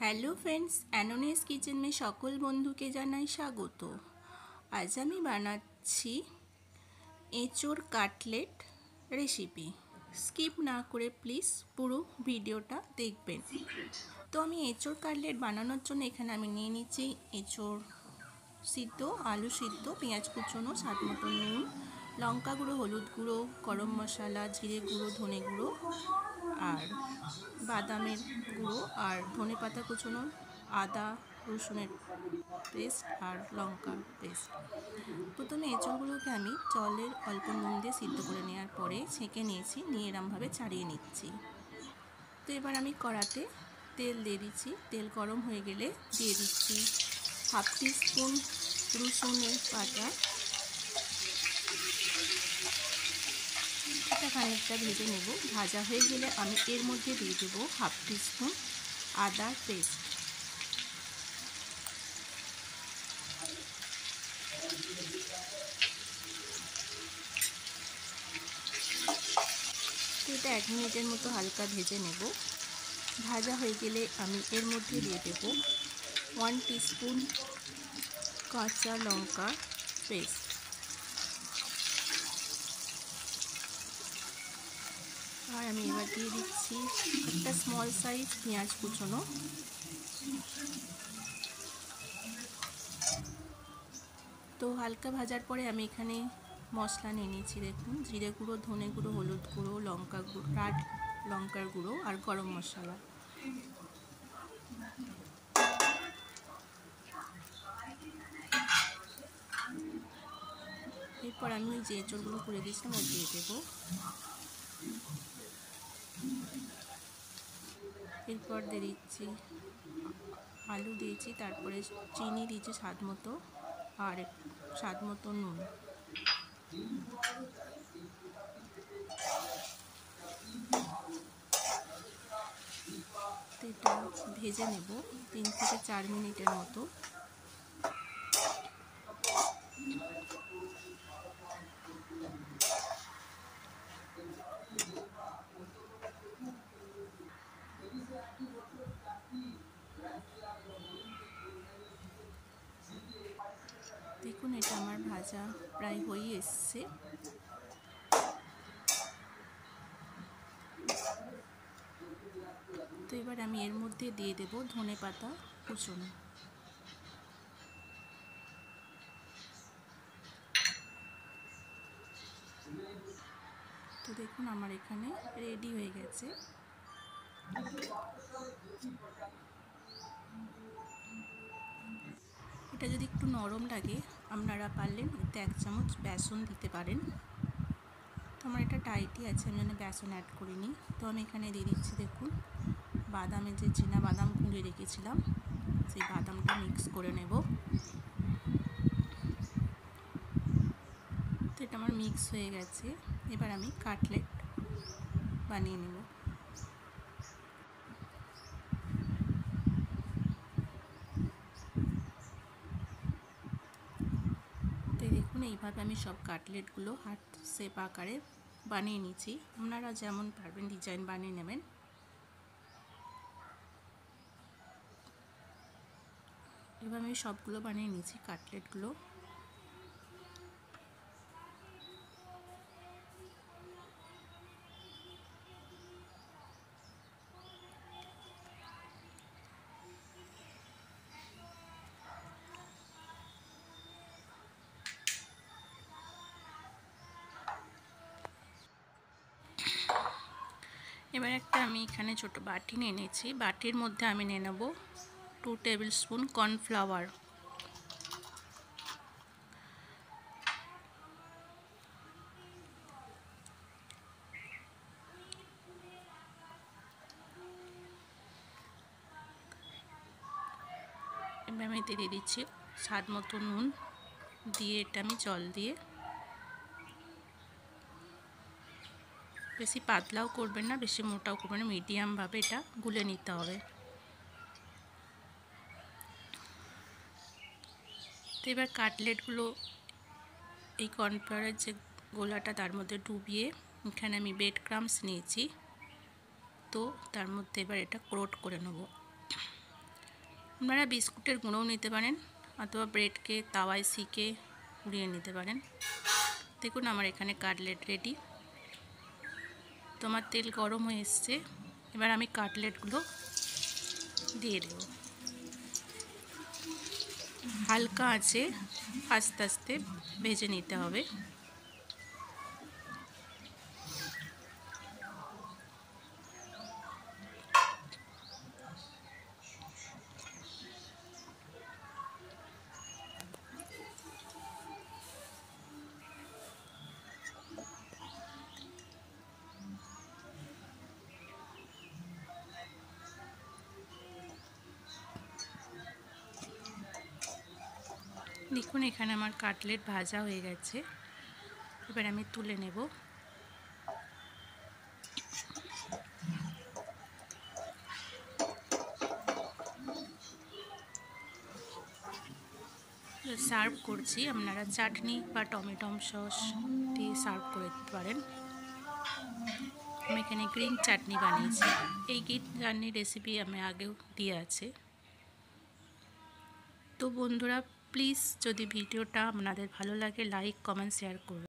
Hello friends, অ্যানোনিয়াস kitchen মে সকল বন্ধুকে জানাই স্বাগত। আজ আমি বানাচ্ছি এঁচোড় কাটলেট রেসিপি। স্কিপ না করে প্লিজ পুরো ভিডিওটা দেখবেন। তো আমি এঁচোড় কাটলেট বানানোর জন্য এখানে আমি নিয়ে নিচ্ছি এঁচোড় সিদ্ধ, আলু সিদ্ধ, পেঁয়াজ কুচোনো, স্বাদ মতো নুন, লঙ্কা গুঁড়ো, হলুদ গুঁড়ো, গরম মশলা, জিরে গুঁড়ো, ধনে গুঁড়ো আর বাদামের গুঁড়ো আর ধনে পাতা কুচোনো, আদা রসুনের পেস্ট আর লঙ্কার পেস্ট। প্রথমে এঁচোড়গুলোকে আমি জলের অল্প নুন দিয়ে সিদ্ধ করে নেওয়ার পরে ছেঁকে নিয়েছি, নিয়ে এরমভাবে ছাড়িয়ে নিচ্ছি। তো এবার আমি কড়াতে তেল দিয়ে দিচ্ছি। তেল গরম হয়ে গেলে দিয়ে দিচ্ছি হাফ টিস্পুন রসুনের বাটা। এটা খানিকটা ভেজে নেব। ভাজা হয়ে গেলে আমি এর মধ্যে দিয়ে দেবো হাফ টিস্পুন আদা পেস্ট। এটা 1 মিনিটের মতো হালকা ভেজে নেব। ভাজা হয়ে গেলে আমি এর মধ্যে দিয়ে দেব 1 টিস্পুন কাঁচা লঙ্কা পেস্ট। আর আমি এবার দিয়ে দিচ্ছি একটা স্মল সাইজ পেঁয়াজ কুচোনো। তো হালকা ভাজার পরে আমি এখানে মশলা নিয়ে নিয়েছি। দেখুন, জিরে গুঁড়ো, ধনে গুঁড়ো, হলুদ গুঁড়ো, লঙ্কা গুঁড়ো, লাল লঙ্কার গুঁড়ো আর গরম মশলা। এরপর আমি যে এঁচোড়গুলো করে দিয়েছিলাম ও দিয়ে দেবো। এরপর দিয়ে দিচ্ছি আলু দিয়েছি, তারপরে চিনি দিয়েছি স্বাদ মতো আর স্বাদ মতো নুন। এটা ভেজে নেব 3 থেকে 4 মিনিটের মতো। দেখুন, এটা আমার ভাজা প্রায় হয়ে এসছে। তো এবার আমি এর মধ্যে দিয়ে দেব ধনে পাতা কুচোনো। তো দেখুন, আমার এখানে রেডি হয়ে গেছে। এটা যদি একটু নরম লাগে আপনারা পারলেন এতে 1 চামচ বেসন দিতে পারেন। তো আমার এটা টাইটই আছে, আমি বেসন অ্যাড করিনি। তো আমি এখানে দিয়ে দিচ্ছি, দেখুন, বাদামের যে চীনা বাদাম গুঁড়ে রেখেছিলাম সেই বাদামটা মিক্স করে নেব। তো এটা আমার মিক্স হয়ে গেছে। এবার আমি কাটলেট বানিয়ে নেব। তো দেখুন, এইভাবে আমি সব কাটলেটগুলো হার্ট শেপ আকারে বানিয়ে নিচ্ছি। আপনারা যেমন পারবেন ডিজাইন বানিয়ে নেবেন। এবার আমি সবগুলো বানিয়ে নিচ্ছি কাটলেটগুলো। এবার একটা আমি এখানে ছোট বাটি নিয়ে নিয়েছি। বাটির মধ্যে আমি নিয়ে নেব 2 টেবিল স্পুন কর্নফ্লাওয়ার। এবার আমি দিয়ে দিচ্ছি স্বাদ মতো নুন দিয়ে এটা আমি জল দিয়ে, বেশি পাতলাও করবেন না বেশি মোটাও করবেন না, মিডিয়ামভাবে এটা গুলে নিতে হবে। তো এবার কাটলেটগুলো এই কর্নফ্লাওয়ারের যে গোলাটা তার মধ্যে ডুবিয়ে, এখানে আমি ব্রেড ক্রাম্বস নিয়েছি। তো তার মধ্যে এবার এটা কোট করে নেব। আপনারা বিস্কুটের গুঁড়োও নিতে পারেন অথবা ব্রেডকে তাওয়ায় সেঁকে উড়িয়ে নিতে পারেন। দেখুন আমার এখানে কাটলেট রেডি। তোমার তেল গরম হয়ে এসছে, এবার আমি কাটলেটগুলো দিয়ে দেব। হালকা আঁচে আস্তে আস্তে ভেজে নিতে হবে। দেখুন এখানে আমার কাটলেট ভাজা হয়ে গেছে, এবার আমি তুলে নেব। সার্ভ করছি। আপনারা চাটনি বা টমেটো সস দিয়ে সার্ভ করে দিতে পারেন। আমি এখানে গ্রিন চাটনি বানিয়েছি। এই গ্রিন চাটনির রেসিপি আমি আগেও দিয়ে আছে। তো বন্ধুরা প্লিজ যদি ভিডিওটা আপনাদের ভালো লাগে লাইক কমেন্ট শেয়ার করুন।